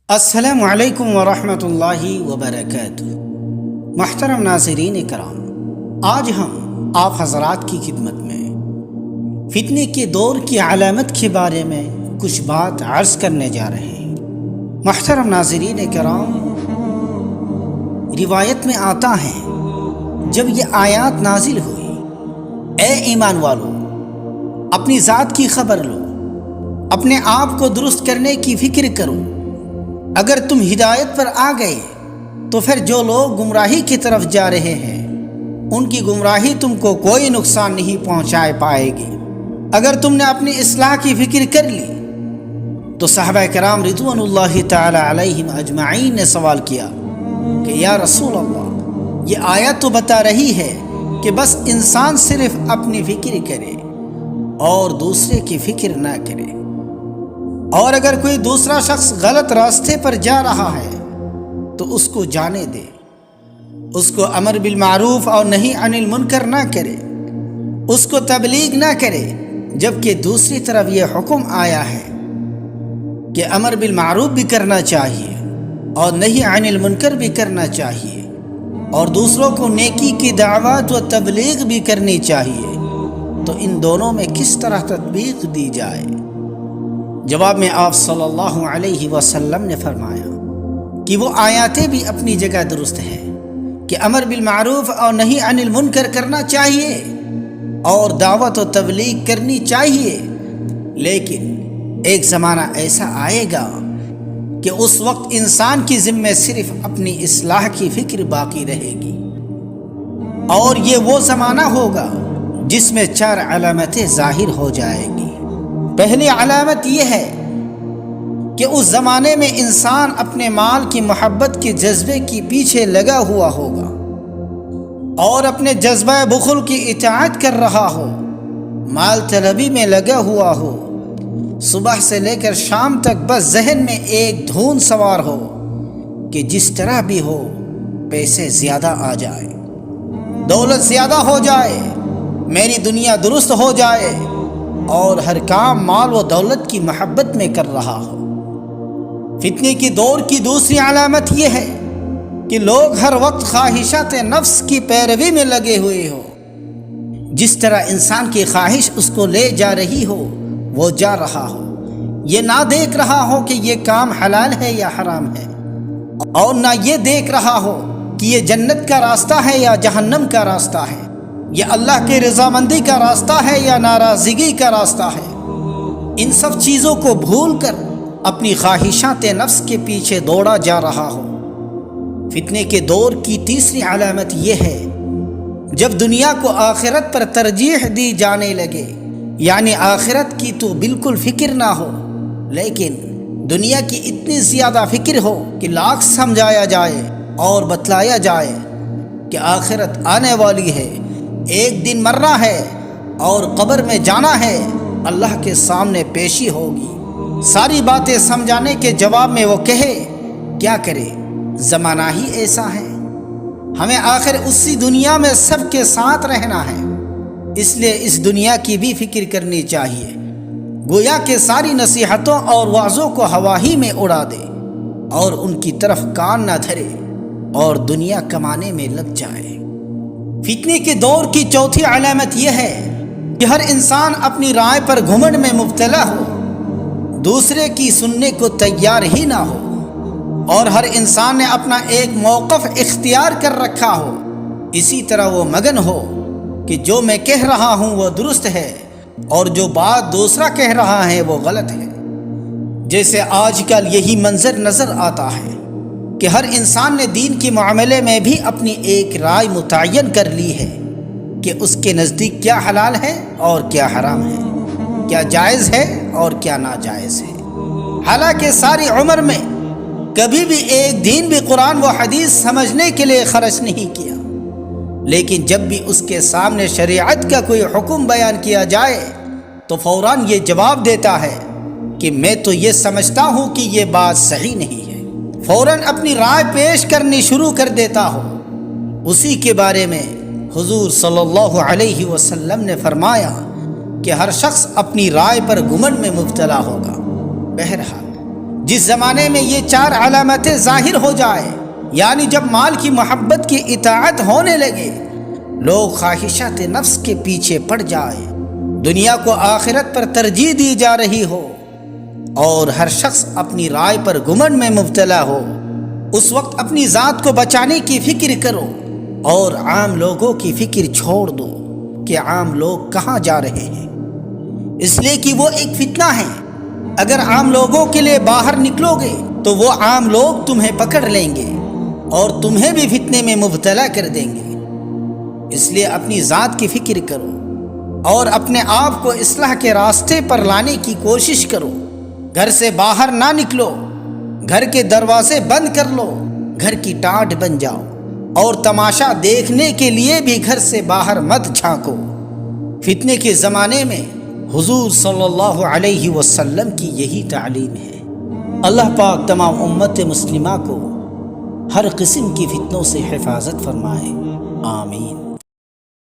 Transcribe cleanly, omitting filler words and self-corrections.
السلام علیکم ورحمۃ اللہ وبرکاتہ۔ محترم ناظرین کرام، آج ہم آپ حضرات کی خدمت میں فتنے کے دور کی علامت کے بارے میں کچھ بات عرض کرنے جا رہے ہیں۔ محترم ناظرین کرام، روایت میں آتا ہے جب یہ آیات نازل ہوئی، اے ایمان والو، اپنی ذات کی خبر لو، اپنے آپ کو درست کرنے کی فکر کرو۔ اگر تم ہدایت پر آ گئے تو پھر جو لوگ گمراہی کی طرف جا رہے ہیں ان کی گمراہی تم کو کوئی نقصان نہیں پہنچا پائے گی۔ اگر تم نے اپنی اصلاح کی فکر کر لی تو صحابہ کرام رضوان اللہ تعالی علیہم اجمعین نے سوال کیا کہ یا رسول اللہ، یہ آیت تو بتا رہی ہے کہ بس انسان صرف اپنی فکر کرے اور دوسرے کی فکر نہ کرے، اور اگر کوئی دوسرا شخص غلط راستے پر جا رہا ہے تو اس کو جانے دے، اس کو امر بالمعروف اور نہی عن المنکر نہ کرے، اس کو تبلیغ نہ کرے، جبکہ دوسری طرف یہ حکم آیا ہے کہ امر بالمعروف بھی کرنا چاہیے اور نہی عن المنکر بھی کرنا چاہیے، اور دوسروں کو نیکی کی دعوت و تبلیغ بھی کرنی چاہیے، تو ان دونوں میں کس طرح تطبیق دی جائے؟ جواب میں آپ صلی اللہ علیہ وسلم نے فرمایا کہ وہ آیاتیں بھی اپنی جگہ درست ہے کہ امر بالمعروف اور نہی عن المنکر کرنا چاہیے اور دعوت و تبلیغ کرنی چاہیے، لیکن ایک زمانہ ایسا آئے گا کہ اس وقت انسان کی ذمہ صرف اپنی اصلاح کی فکر باقی رہے گی، اور یہ وہ زمانہ ہوگا جس میں 4 علامتیں ظاہر ہو جائیں گی۔ پہلی علامت یہ ہے کہ اس زمانے میں انسان اپنے مال کی محبت کے جذبے کے پیچھے لگا ہوا ہوگا اور اپنے جذبہ بخل کی اطاعت کر رہا ہو، مال طلبی میں لگا ہوا ہو، صبح سے لے کر شام تک بس ذہن میں ایک دھون سوار ہو کہ جس طرح بھی ہو پیسے زیادہ آ جائے، دولت زیادہ ہو جائے، میری دنیا درست ہو جائے، اور ہر کام مال و دولت کی محبت میں کر رہا ہو۔ فتنے کی دور کی دوسری علامت یہ ہے کہ لوگ ہر وقت خواہشات نفس کی پیروی میں لگے ہوئے ہو، جس طرح انسان کی خواہش اس کو لے جا رہی ہو وہ جا رہا ہو، یہ نہ دیکھ رہا ہو کہ یہ کام حلال ہے یا حرام ہے، اور نہ یہ دیکھ رہا ہو کہ یہ جنت کا راستہ ہے یا جہنم کا راستہ ہے، یہ اللہ کی رضامندی کا راستہ ہے یا ناراضگی کا راستہ ہے۔ ان سب چیزوں کو بھول کر اپنی خواہشات نفس کے پیچھے دوڑا جا رہا ہو۔ فتنے کے دور کی تیسری علامت یہ ہے جب دنیا کو آخرت پر ترجیح دی جانے لگے، یعنی آخرت کی تو بالکل فکر نہ ہو، لیکن دنیا کی اتنی زیادہ فکر ہو کہ لاکھ سمجھایا جائے اور بتلایا جائے کہ آخرت آنے والی ہے، ایک دن مرنا ہے اور قبر میں جانا ہے، اللہ کے سامنے پیشی ہوگی۔ ساری باتیں سمجھانے کے جواب میں وہ کہے کیا کرے، زمانہ ہی ایسا ہے، ہمیں آخر اسی دنیا میں سب کے ساتھ رہنا ہے، اس لیے اس دنیا کی بھی فکر کرنی چاہیے، گویا کہ ساری نصیحتوں اور وعظوں کو ہوا ہی میں اڑا دے اور ان کی طرف کان نہ دھرے اور دنیا کمانے میں لگ جائے۔ فتنے کے دور کی چوتھی علامت یہ ہے کہ ہر انسان اپنی رائے پر گھمنڈ میں مبتلا ہو، دوسرے کی سننے کو تیار ہی نہ ہو، اور ہر انسان نے اپنا ایک موقف اختیار کر رکھا ہو، اسی طرح وہ مگن ہو کہ جو میں کہہ رہا ہوں وہ درست ہے اور جو بات دوسرا کہہ رہا ہے وہ غلط ہے۔ جیسے آج کل یہی منظر نظر آتا ہے کہ ہر انسان نے دین کے معاملے میں بھی اپنی ایک رائے متعین کر لی ہے کہ اس کے نزدیک کیا حلال ہے اور کیا حرام ہے، کیا جائز ہے اور کیا ناجائز ہے، حالانکہ ساری عمر میں کبھی بھی ایک دن بھی قرآن و حدیث سمجھنے کے لیے خرچ نہیں کیا، لیکن جب بھی اس کے سامنے شریعت کا کوئی حکم بیان کیا جائے تو فوراً یہ جواب دیتا ہے کہ میں تو یہ سمجھتا ہوں کہ یہ بات صحیح نہیں ہے، فوراً اپنی رائے پیش کرنی شروع کر دیتا ہو۔ اسی کے بارے میں حضور صلی اللہ علیہ وسلم نے فرمایا کہ ہر شخص اپنی رائے پر گمنڈ میں مبتلا ہوگا۔ بہرحال جس زمانے میں یہ 4 علامتیں ظاہر ہو جائے، یعنی جب مال کی محبت کی اطاعت ہونے لگے، لوگ خواہشات نفس کے پیچھے پڑ جائے، دنیا کو آخرت پر ترجیح دی جا رہی ہو، اور ہر شخص اپنی رائے پر گمنڈ میں مبتلا ہو، اس وقت اپنی ذات کو بچانے کی فکر کرو اور عام لوگوں کی فکر چھوڑ دو کہ عام لوگ کہاں جا رہے ہیں، اس لیے کہ وہ ایک فتنہ ہے۔ اگر عام لوگوں کے لیے باہر نکلو گے تو وہ عام لوگ تمہیں پکڑ لیں گے اور تمہیں بھی فتنے میں مبتلا کر دیں گے۔ اس لیے اپنی ذات کی فکر کرو اور اپنے آپ کو اصلاح کے راستے پر لانے کی کوشش کرو۔ گھر سے باہر نہ نکلو، گھر کے دروازے بند کر لو، گھر کی ٹاٹ بن جاؤ، اور تماشا دیکھنے کے لیے بھی گھر سے باہر مت جھانکو۔ فتنے کے زمانے میں حضور صلی اللہ علیہ وسلم کی یہی تعلیم ہے۔ اللہ پاک تمام امت مسلمہ کو ہر قسم کی فتنوں سے حفاظت فرمائے، آمین۔